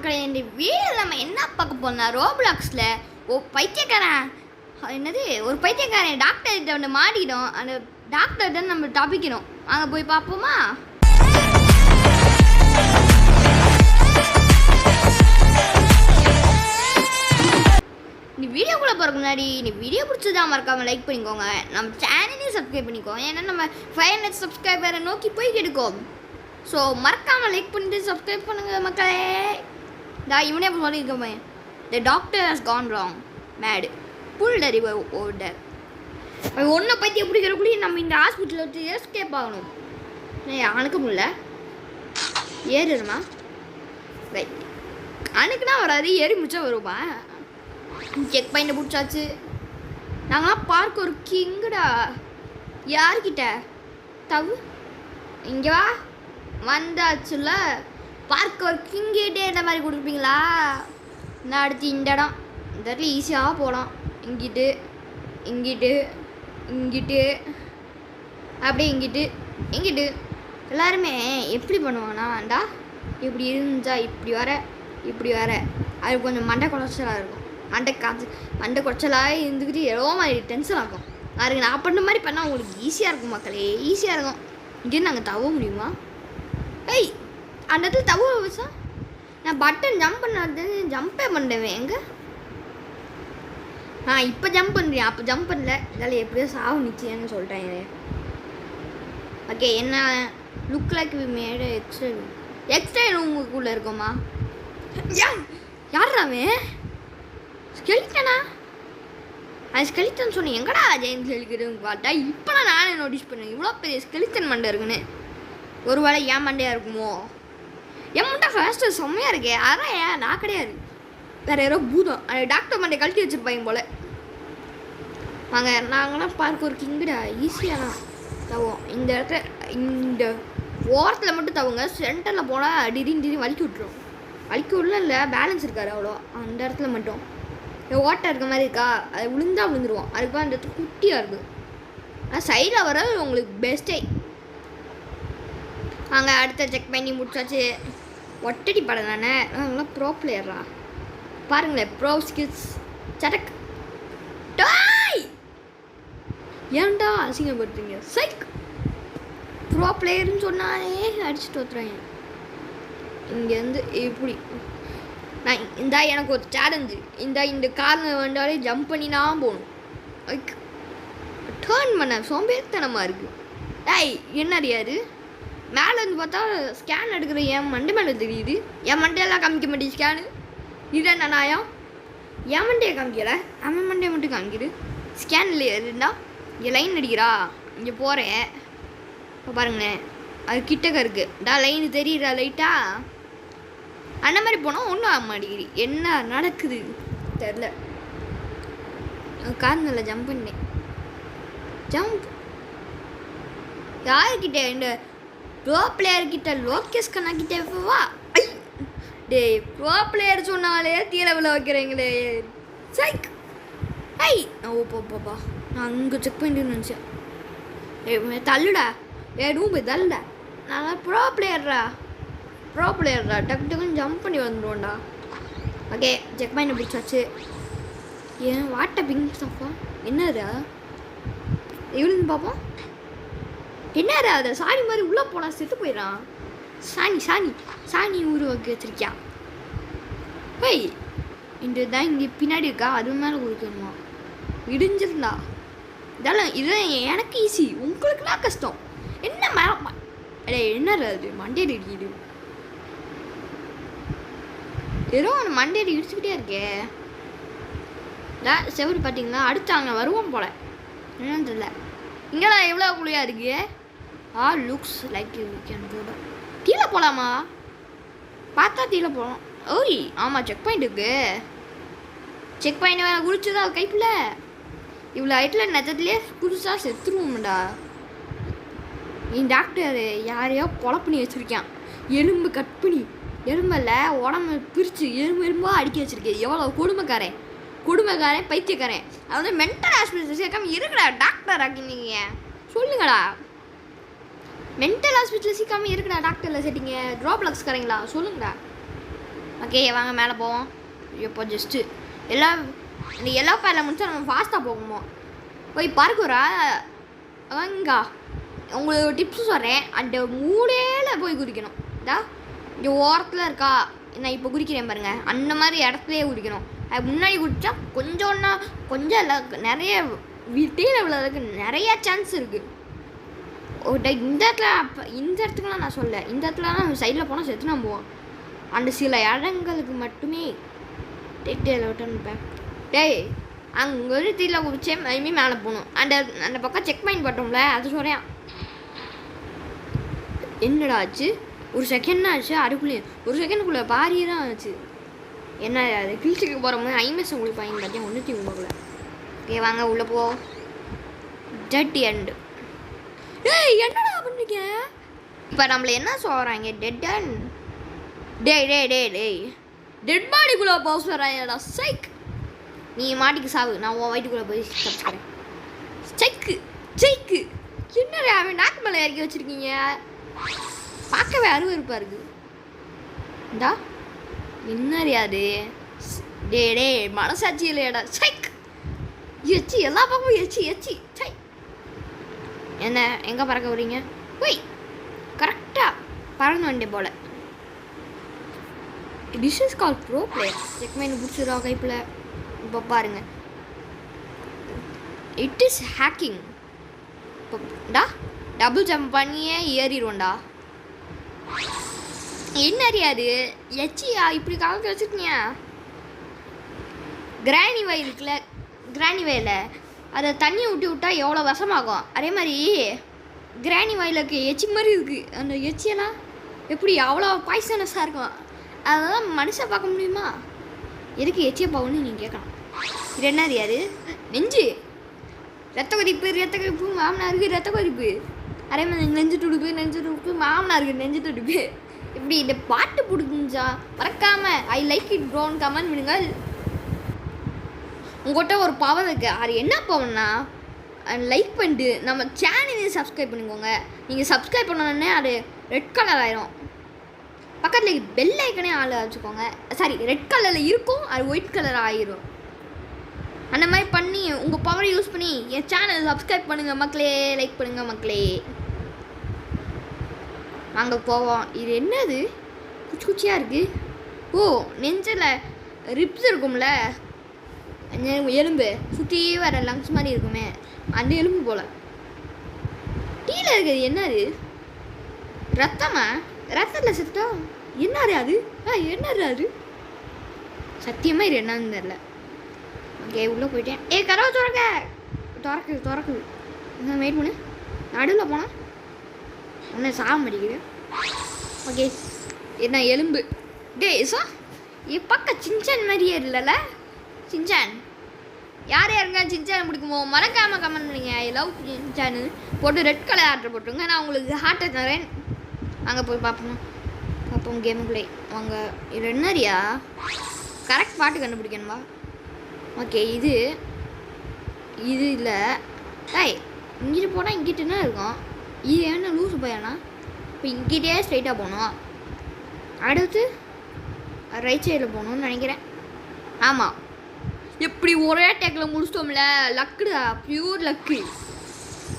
மக்களே, இந்த வீடியோவில் நம்ம என்ன பார்க்க போனா ரோப்ளாக்ஸில் ஒரு பைத்தியக்காரன் டாக்டர் கிட்ட வந்து மாட்டிடும். அந்த டாக்டர் தான் நம்ம தப்பிக்கணும். அங்கே போய் பார்ப்போமா? இந்த வீடியோக்குள்ளே போகிறதுக்கு முன்னாடி இந்த வீடியோ பிடிச்சதா மறக்காமல் லைக் பண்ணிக்கோங்க. நம்ம சேனலையும் சப்ஸ்கிரைப் பண்ணிக்கோங்க. ஏன்னா நம்ம 500 சப்ஸ்கிரைபரை நோக்கி போய் கிடைக்கும். ஸோ மறக்காமல் லைக் பண்ணிட்டு சப்ஸ்கிரைப் பண்ணுங்கள் மக்களே. இவனே சொல்லியிருக்கோமே, the doctor has gone wrong made pull the river over. ஒன்றை பற்றி எப்படி இருக்கிறக்குள்ளே நம்ம இந்த ஹாஸ்பிட்டலில் வச்சு எஸ்கேப் ஆகணும். அணுக்க முடியல. ஏறுமா ரைட், அணுக்குனா வராது, ஏறி முடிச்சா வருமா? செக் பாயிண்ட் பிடிச்சாச்சு. நாங்களாம் பார்க்க ஒரு கிங்குடா. யார்கிட்ட தவு இங்கே வா வந்தாச்சுல. பார்க்க ஒரு கிங்கிட்டே இந்த மாதிரி கொடுப்பீங்களா? நான் அடுத்து இந்த இடம், இந்த இடத்துல ஈஸியாக போகலாம். இங்கிட்டு இங்கிட்டு இங்கிட்டு அப்படியே இங்கிட்டு இங்கிட்டு. எல்லாருமே எப்படி பண்ணுவாங்கன்னாண்டா, இப்படி இருந்தா இப்படி வர அது கொஞ்சம் மண்டை குறைச்சலாக இருக்கும். மண்டை குறைச்சலாக இருந்துக்கிட்டு எவ்வளோ மாதிரி டென்ஷன் ஆகும். அதுக்கு நான் பண்ண மாதிரி பண்ணால் உங்களுக்கு ஈஸியாக இருக்கும் மக்களே, ஈஸியாக இருக்கும். இங்கே நாங்கள் தவ முடியுமா? ஏய், அந்த இடத்துல தவ வச்சா நான் பட்டன் ஜம்பே பண்ணுவேன். எங்கே இப்போ ஜம்ப் பண்ணுறேன், அப்போ ஜம்ப் பண்ணல. இதால் எப்படியோ சாவு நிச்சயம்னு சொல்லிட்டேன். ஓகே, என்ன look like we made extra ரூமுக்குள்ளே இருக்கோமா? யாராமே ஸ்கெலிட்டனா? அது ஸ்கெலிட்டன் சொன்னேன். எங்கடா ஜெயின் ஸ்கெலிட்டன்னு பார்த்தா இப்போ நானே நோட்டீஸ் பண்ணேன் இவ்வளோ பெரிய ஸ்கெலிட்டன் மண்டை இருக்குன்னு. ஒரு வேளை ஏன் மண்டையாக இருக்குமோ? என் மண்டை ஃபர்ஸ்ட்டு செம்மையாக இருக்கே. அதான் நான் கிடையாது, வேறு யாரோ பூதம். அந்த டாக்டர் மண்டை கழட்டி வச்சுருப்பாங்க போல். வாங்க, நாங்களாம் பார்க்க ஒரு கிங்குடா. ஈஸியாக தான் தவோம். இந்த இடத்துல இந்த ஓரத்தில் மட்டும் தவுங்க. சென்டரில் போனால் திடீர்னு வலிக்கி விட்டுரும். வலிக்கி விடல இல்லை, பேலன்ஸ் இருக்காரு அவ்வளோ. அந்த இடத்துல மட்டும் ஓட்டை இருக்க மாதிரி இருக்கா, அது விழுந்துருவோம். அதுக்கு அந்த இடத்துல குட்டியாக இருக்குது. ஆனால் சைடில் வர உங்களுக்கு பெஸ்ட்டே. வாங்க, அடுத்த செக் பண்ணி முடிச்சாச்சு. ஒட்டடி படம் தானே. நாங்களாம் ப்ரோ பிளேயரா பாருங்களேன். Bro skills Sadak. டாய், ஏன்டா அசிங்கப்படுத்துறீங்க? சைக் ப்ரோ பிளேயர்னு சொன்னாலே அடிச்சுட்டு வந்துடுறாங்க. இங்கேருந்து இப்படி நான் எனக்கு ஒரு சேலஞ்சு. இந்த கார்னர் வந்தாலே ஜம்ப் பண்ணி நான் போகணும். லைக் டேர்ன் பண்ண சோம்பேறித்தனமாக இருக்குது. டேய், என்ன அறியாது? மேலேருந்து பார்த்தா ஸ்கேன் எடுக்கிற என் மண்டை மேலே தெரியுது. என் மண்டையெல்லாம் காமிக்க மாட்டேங்குது ஸ்கேனு. இது என்ன நாயம்? என் மண்டையை காமிக்கலை, அவன் மண்டையை மட்டும் காமிக்குது. ஸ்கேனில் இருந்தா இங்கே லைன் அடிக்கிறா. இங்கே போகிறேன் இப்போ பாருங்களேன், அது கிட்டக்க இருக்குது. லைன் தெரியுறா லைட்டா? அந்த மாதிரி போனால் ஒன்றும் ஆக மாட்டேங்குது. என்ன நடக்குது தெரில. கார்னரில் ஜம்ப் பண்ணேன். ஜம்ப் யாருக்கிட்ட? இந்த ப்ரோ பிளேயர்கிட்ட, லோகேஷ் கண்ணா கிட்டே வா. டே, ப்ரோ பிளேயர் சொன்னாலே தீர விழ வைக்கிறீங்களே. சைக் ஐ ஓப்பா, நான் அங்கே செக் பண்ணிட்டு நினச்சேன். தள்ளுடா, ரூம் போய் தள்ளுடா. நான் ப்ரோ பிளேயர்ரா டக்கு டக்குன்னு ஜம்ப் பண்ணி வந்துடுவோம்டா. ஓகே, செக் பண்ணி பிடிச்சாச்சு. ஏன் வாட்ட பிங்க் சாப்பா என்னடா இவனுன்னு பார்ப்போம். என்னடா அதை சாணி மாதிரி உள்ளே போனால் செத்து போயிடறான். சாணி ஊர் வைக்க வச்சிருக்கியா? போய் இந்த தான் இங்கே பின்னாடி இருக்கா, அது மேலே கொடுக்கணுமா? இடிஞ்சிருந்தா இதுதான் எனக்கு ஈஸி, உங்களுக்குலாம் கஷ்டம். என்ன அடே, என்னடா அது மண்டையில் இடிக்குது? ஏதோ அந்த மண்டையில் இடிச்சுக்கிட்டே இருக்கே. செவரு பார்த்தீங்களா? அடுத்து அங்கே வருவோம் போல. என்னன்னு தெரியல. இங்கெல்லாம் எவ்வளோ குழியாக இருக்கு. Looks like you can go down. கீழே போகலாமா? பார்த்தா கீழே போகலாம். ஓய், ஆமாம், செக் பாயிண்ட் இருக்கு. செக் பாயிண்ட் வேலை குடிச்சுதா கைப்பில். இவ்வளோ ஹைட்டில் நெஜத்துலேயே புதுசாக செத்துருவோம்டா. என் டாக்டர் யாரையோ கொலை பண்ணி வச்சுருக்கான். எலும்பு கட் பண்ணி எலும்பில் உடம்பு பிரித்து எலும்பாக அடிக்க வச்சுருக்கேன். எவ்வளோ கொடுமைக்காரன் பைத்தியக்காரன். அது வந்து மென்டல் ஹாஸ்பிட்டல் சேர்க்காம இருக்குடா. டாக்டர் ஆக்கினீங்க சொல்லுங்கடா. மென்டல் ஹாஸ்பிட்டல் சீக்காமல் இருக்குடா டாக்டரில் செட்டிங்க. ட்ராப்லாக்ஸ் கரைங்களா சொல்லுங்கடா. ஓகே வாங்க மேலே போவோம். இப்போ ஜஸ்ட்டு எல்லாம் இந்த எல்லோ பேரில் முடிச்சா நம்ம ஃபாஸ்ட்டாக போகணும். போய் பார்க்குறா வாங்கா உங்களுக்கு ஒரு டிப்ஸ் சொல்கிறேன். அந்த மூலையில் போய் குதிக்கணும். இதா இங்கே ஓரத்தில் இருக்கா, நான் இப்போ குதிக்கிறேன் பாருங்கள், அந்த மாதிரி இடத்துலையே குதிக்கணும். அது முன்னாடி குதிச்சா கொஞ்சம் இல்லை நிறைய வீட்டில் விழுறதுக்கு நிறைய சான்ஸ் இருக்குது. இந்த இடத்துக்குலாம் நான் சொல்ல, இந்த இடத்துலலாம் சைடில் போனால் செத்து நான் போவோம். அந்த சில இடங்களுக்கு மட்டுமே டேய் அங்கே ஒரு தீல குடிச்சே மறுபடியும் மேலே போகணும். அந்த பக்கம் செக் பாயிண்ட் போட்டோம்ல, அது சொல்கிறேன். என்னடா ஆச்சு? ஒரு செகண்ட் ஆச்சு, அதுக்குள்ளேயே ஒரு செகண்டுக்குள்ளே பாரி தான் ஆச்சு. என்ன அது கிழிச்சுக்கு போகிறோம் ஐமஸ் உங்களுக்கு பாயிண்ட் பார்த்தேன் ஒன்றுத்தி உங்களுக்குள்ள. ஓகே வாங்க உள்ளே போ. Dead end. டேய் என்னடா பண்ணுறீங்க இப்போ? நம்மளை என்ன சொல்கிறாங்க? டெட் அண்ட் டேய் டெட் பாடிக்குள்ளே போக சொல்கிறாங்கடா. சைக் நீ மாட்டிக்கு சாவு, நான் உன் வயிற்றுக்குள்ளே போய் தப்பிச்சுக்கிறேன். சைக்கு என்னடா அவன் நாக்கு மேலே இறக்கி வச்சுருக்கீங்க? பார்க்கவே அருவருப்பாக இருக்குது. இந்தா என்னறியாது டே மனசாட்சி இல்லையாடா. சைக் எச்சி எல்லா பக்கமும் எச்சி சை. என்ன எங்கே பறக்க வரீங்க? போய் கரெக்டாக பறந்து வண்டி போல். This is call pro player. செக்மைன் பிடிச்சிடா கைப்பில். இப்போ பாருங்க, இட் இஸ் ஹேக்கிங். இப்போடா டபுள் ஜம்ப் பண்ணியே ஏறிடுவோண்டா. என்ன அறியாது எச்சியா இப்படி கலந்து வச்சுருக்கீங்க. கிராணி வயல் இருக்குல்ல, கிராணி வயலில் அதை தண்ணி ஊட்டி விட்டா எவ்வளோ விஷமாகும். அதே மாதிரி கிராணி வயலுக்கு எச்சி மாதிரி இருக்குது. அந்த எச்சியெல்லாம் எப்படி அவ்வளோ பாய்சனஸாக இருக்கும். அதெல்லாம் மனுஷன் பார்க்க முடியுமா? எதுக்கு எச்சியை பார்க்கணும்னு நீங்கள் கேட்கலாம். இது என்ன அறியாது? நெஞ்சு ரத்த கொதிப்பு மாமனாருக்கு ரத்த கொதிப்பு. அதே மாதிரி நெஞ்சு துடுப்பு மாமனாருக்கு நெஞ்சு துடுப்பு. இப்படி இந்த பாட்டு பிடிக்குஞ்சா மறக்காமல் ஐ லைக் இட் ப்ரோன்னு கமெண்ட் பண்ணுங்கள். உங்கள்கிட்ட ஒரு பவர் இருக்குது. அது என்ன பவர்னா, லைக் பண்ணிட்டு நம்ம சேனலையும் சப்ஸ்கிரைப் பண்ணிக்கோங்க. நீங்கள் சப்ஸ்கிரைப் பண்ணோன்னே அது ரெட் கலர் ஆயிரும். பக்கத்தில் பெல் ஐக்கனே ஆள் வச்சுக்கோங்க. சாரி, ரெட் கலரில் இருக்கும், அது ஒயிட் கலர் ஆயிரும். அந்த மாதிரி பண்ணி உங்கள் பவரை யூஸ் பண்ணி என் சேனலை சப்ஸ்கிரைப் பண்ணுங்கள் மக்களே, லைக் பண்ணுங்கள் மக்களே. வாங்க போவோம். இது என்னது குச்சியாக இருக்குது? ஓ நெஞ்சில் ரிப்ஸ் இருக்கும்ல, எலும்பு சுற்றி வர லங்ஸ் மாதிரி இருக்குமே, அந்த எலும்பு போல். டீல இருக்குது என்னது? ரத்தமா? ரத்தத்தில் செத்தோம். என்னது அது? என்னது அது? சத்தியமாக இது என்னன்னு தெரில. ஓகே உள்ளே போயிட்டேன். கதவை திறக்குது. என்ன வெயிட் பண்ணு, நடுவில் போனால் ஒன்று சாக மாட்டேங்குது. ஓகே என்ன எலும்பு? டேஸா பக்கம் சின்சான் மாதிரியே இல்லைல்ல? சின்சான் யாருங்க சின்சான் பிடிக்குமோ மறக்காமல் கமெண்ட் பண்ணுங்க. ஐ லவ் சின்சானு போட்டு ரெட் கலர் ஆர்டர் போட்டுருங்க. நான் உங்களுக்கு ஹார்ட்டை தரேன். அங்கே போய் பார்ப்போம் கேமுக்குள்ளே வாங்க. இது என்னறியா? கரெக்ட் பாட்டு கண்டுபிடிக்கணுமா? ஓகே இது இல்லை. இங்கிட்டு போனால் இங்கிட்டு என்ன இருக்கும்? இது என்ன லூஸு பையனா? இப்போ இங்கிட்டே ஸ்ட்ரைட்டாக போகணும். அடுத்து ரைட் சைடில் போகணுன்னு நினைக்கிறேன். ஆமாம், எப்படி ஒரே டேக்கில் முடிச்சிட்டோம்ல. லக்குடா, பியூர் லக்கு.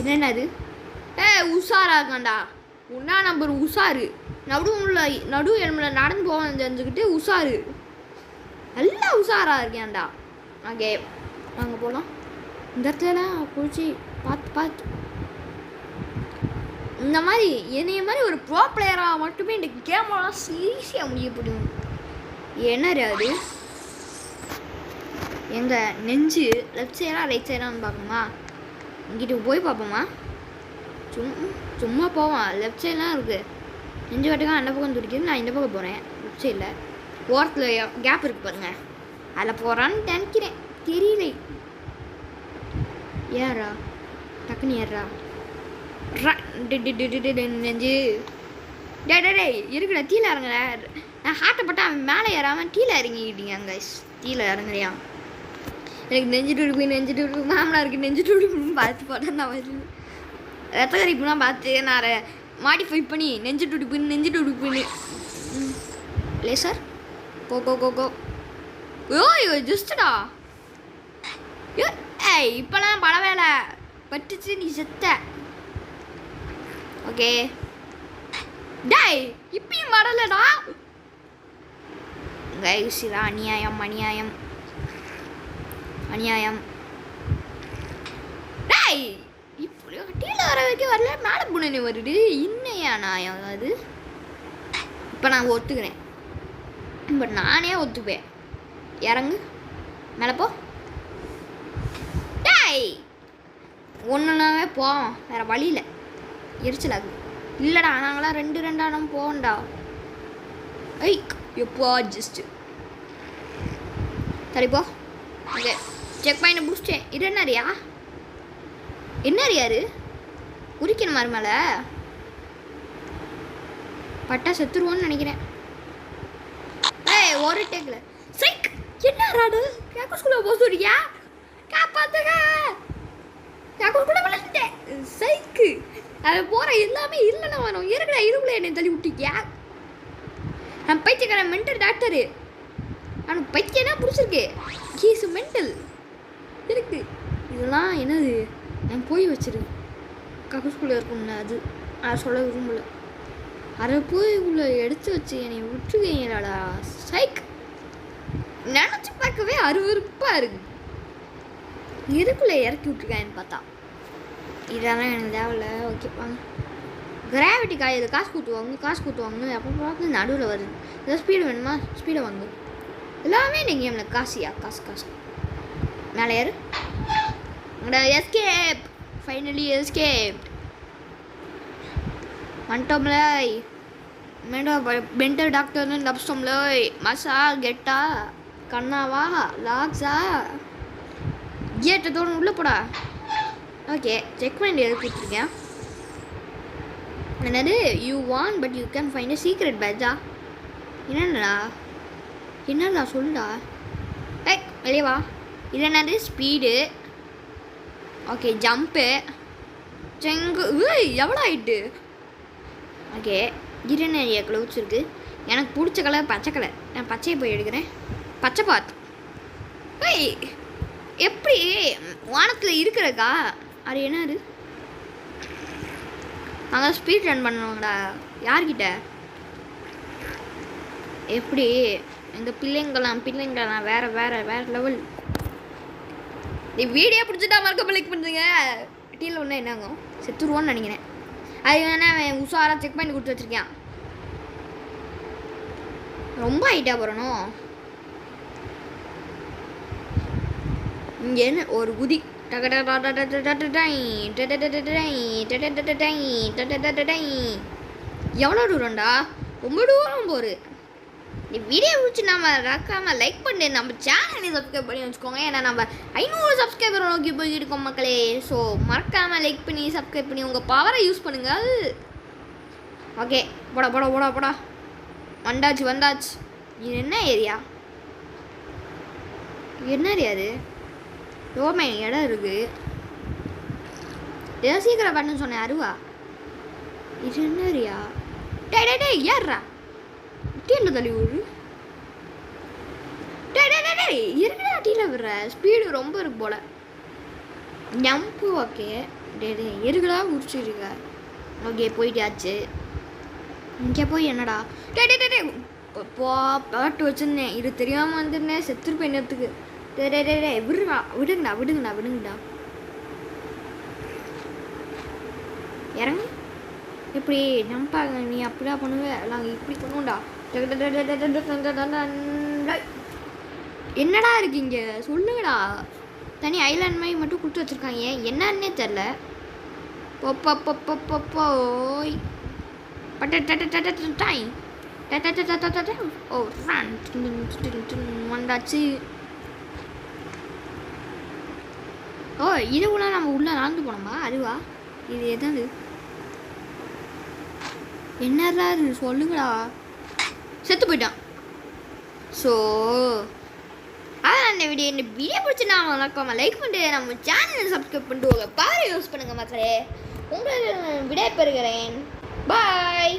என்னென்னது? உஷாரா இருக்காண்டா. ஒன்றா நம்பர் உஷாரு. நடு எலும்பில் நடந்து போக தெரிஞ்சுக்கிட்டு உஷாரு. நல்லா உஷாராக இருக்கேன்டா. ஓகே வாங்க போகலாம். இந்த இடத்துலலாம் குளிச்சு பார்த்து இந்த மாதிரி என்னைய மாதிரி ஒரு ப்ரோ பிளேயராக மட்டுமே இந்த கேமெல்லாம் சீரியஸாக முடியப்படும். என்ன அது? எங்கள் நெஞ்சு லெஃப்ட் சைடாக ரைட் சைடான்னு பார்ப்போமா? இங்கிட்டு போய் பார்ப்போமா? சும்மா போவான். லெஃப்ட் சைட்லாம் இருக்குது. நெஞ்சு வாட்டுக்காக அந்த பக்கம் துடிக்குது. நான் இந்த பக்கம் போகிறேன். லெஃப்ட் சைடில் ஓரத்தில் கேப் இருக்குது பாருங்கள், அதில் போகிறான்னு நினைக்கிறேன். தெரியல. ஏறா டக்குன்னு ஏறா நெஞ்சு. டே இருக்குடா, கீழே இறங்குற. நான் ஹார்ட்டை பட்டா அவன் மேலே ஏறாமல் கீழே இறங்கிக்கிட்டீங்க. அங்கே கீழே இறங்குறியா? எனக்கு நெஞ்சு துடுப்பு மாமனாருக்கு நெஞ்சு துடுப்புன்னு பார்த்து போட்டேன். நான் ரத்த கரிப்புலாம் பார்த்து நான் மாடிஃபை பண்ணி நெஞ்சு துடுப்புன்னு லேசர் கோ கோ கோ கோ ஓ ஜஸ்டா ஏய் இப்போலாம் பல வேலை பட்டுச்சு நீ செத்த ஓகே டேய் இப்பயும் வரலடா கைசிரா அநியாயம் அநியாயம் அநியாயம் டேய் இப்படி டீல வர வரைக்கும் வரல மேலே புனே வருது இன்னையா நியாயம் அது இப்போ நான் ஒத்துக்கிறேன் பட் நானே ஒத்துப்பேன் இறங்கு மேலே போ டேய் ஒன்றுனாவே போவோம் வேறு வழியில் எரிச்சலாகுது இல்லைடா நாங்களாம் ரெண்டு நம்ம போவோம்டா ஐ எப்போ ஜஸ்ட்டு சரிப்போ ஓகே செக் பாயிண்ட் முடிச்சிட்டேன் இது என்னறியா என்னறியாரு உரிக்கணும் மாதிரி மேலே பட்டா செத்துருவோன்னு நினைக்கிறேன் ஏய் ஒரு டேக்கில் சைக் என்ன ராடு கேக்கு ஸ்கூலில் போக சொல்றியா காப்பாத்துங்க கேக்கு கூட விளையாட்டேன் சைக்கு அது போகிற எல்லாமே இல்லைன்னா வரும் இருக்கிற இருவுல என்னை தள்ளி விட்டியா நான் பைத்தியக்காரன் மென்டல் டாக்டரு அவனுக்கு பைத்தியனா பிடிச்சிருக்கு ஹீஸ் மென்டல் இருக்கு இதெல்லாம் என்னது நான் போய் வச்சிரு கக்கு ஸ்கூலில் இருக்கும்ல அது அதை சொல்ல விரும்பல அதை போய் உள்ள எடுத்து வச்சு என்னை விட்டுருக்கீங்களாடா சைக் நினச்சி பார்க்கவே அருவருப்பாக இருக்கு இதுக்குள்ளே இறக்கி விட்டுருக்கான்னு பார்த்தா இதெல்லாம் எனக்கு தேவையில்ல ஓகே வாங்க கிராவிட்டி காயுது காசு கூத்துவாங்க அப்போ பார்த்து நடுவில் வருது ஏதாவது ஸ்பீடு வேணுமா ஸ்பீடை வாங்க எல்லாமே நீங்கள் கேமில் காசியா காசு மேலே ஏறு எஸ்கேப் ஃபைனலி எஸ்கேப் வந்துட்டோம்ல மென்டல் டாக்டர்னு தப்பிச்சிட்டோம்ல மசா கெட்டா கண்ணாவா லாக்ஸா கேட்டத்தோடு உள்ளே போடா ஓகே செக் பண்ணி எடுத்துருக்கேன் என்னது you want but you can find a secret பேட்ஜா என்னடா சொல்லுடா ஏய் வெளியே வா இது என்னது ஸ்பீடு ஓகே ஜம்ப்பு செங்கு எவ்வளோ ஆயிட்டு ஓகே கிரண் ஏரியா க்ளவுஸ் இருக்குது எனக்கு பிடிச்ச கலர் பச்சை கலர் நான் பச்சையை போய் எடுக்கிறேன் பச்சை பாத் ஏய் எப்படி வானத்தில் இருக்கிறக்கா அது என்னது அங்கே ஸ்பீட் ரன் பண்ணுவாங்கடா யார்கிட்ட எப்படி இந்த பிள்ளைங்களாம் வேறு லெவல் நீ வீடியோ பிடிச்சிட்டா மறக்காம லைக் பண்ணுங்க டீல ஒன்று என்னங்க செத்துருவோன்னு நினைக்கிறேன் அது வேணா உஷாராக செக் பண்ணி கொடுத்து வச்சுருக்கேன் ரொம்ப ஹைட்டாக போகிறணும் இங்கே என்ன ஒரு குதி எவ்வளோ தூரம்டா ரொம்ப தூரம் போகுது நீ வீடியோ பிடிச்சி நம்ம மறக்காம லைக் பண்ணி நம்ம சேனலை சப்ஸ்கிரைப் பண்ணி வச்சுக்கோங்க ஏன்னா நம்ம 500 சப்ஸ்கிரைபர் நோக்கி போய்கிட்டு இருக்கோம் மக்களே ஸோ மறக்காமல் லைக் பண்ணி சப்ஸ்கிரைப் பண்ணி உங்கள் பவரை யூஸ் பண்ணுங்கள் ஓகே போடா வந்தாச்சு இது என்ன ஏரியா அது ரோமே இடம் இருக்குது ஏதோ சீக்கிரம் பண்ணு சொன்னேன் அருவா இது என்ன ஏரியா டே ஏறா டீல தள்ளி விடு இருக்கடா டீல விடுற ஸ்பீடு ரொம்ப இருக்கு போல ஜம்ப்பு ஓகே டே இருக்குடா உரிச்சிருக்க ஓகே போயிட்டாச்சு இங்கே போய் என்னடா டே பாட்டு வச்சுருந்தேன் இது தெரியாமல் வந்துருந்தேன் செத்துருப்பேன் நேரத்துக்கு டே விடுங்கடா இறங்கு எப்படி நம்பாங்க நீ அப்படியா பண்ணுவேன் நாங்கள் இப்படி பண்ணுவோம்டா என்னடா இருக்கீங்க சொல்லுங்கடா தனி ஐலாண்ட் மாதிரி மட்டும் கொடுத்து வச்சுருக்காங்க என்னன்னே தெரில போய் ஓ வந்தாச்சு ஓ இதுக்குள்ள நம்ம உள்ளே நடந்து போனோமா அதுவா இது எதாவது என்னடா இது சொல்லுங்கடா செத்து போயிட்டான் ஸோ இந்த வீடியோ பிடிச்சி நான் மறக்காம லைக் பண்ணிட்டு நம்ம சேனலை சப்ஸ்கிரைப் பண்ணிட்டு உங்கள் பவரை யூஸ் பண்ணுங்க மக்களே உங்களுக்கு விடை பெறுகிறேன் பாய்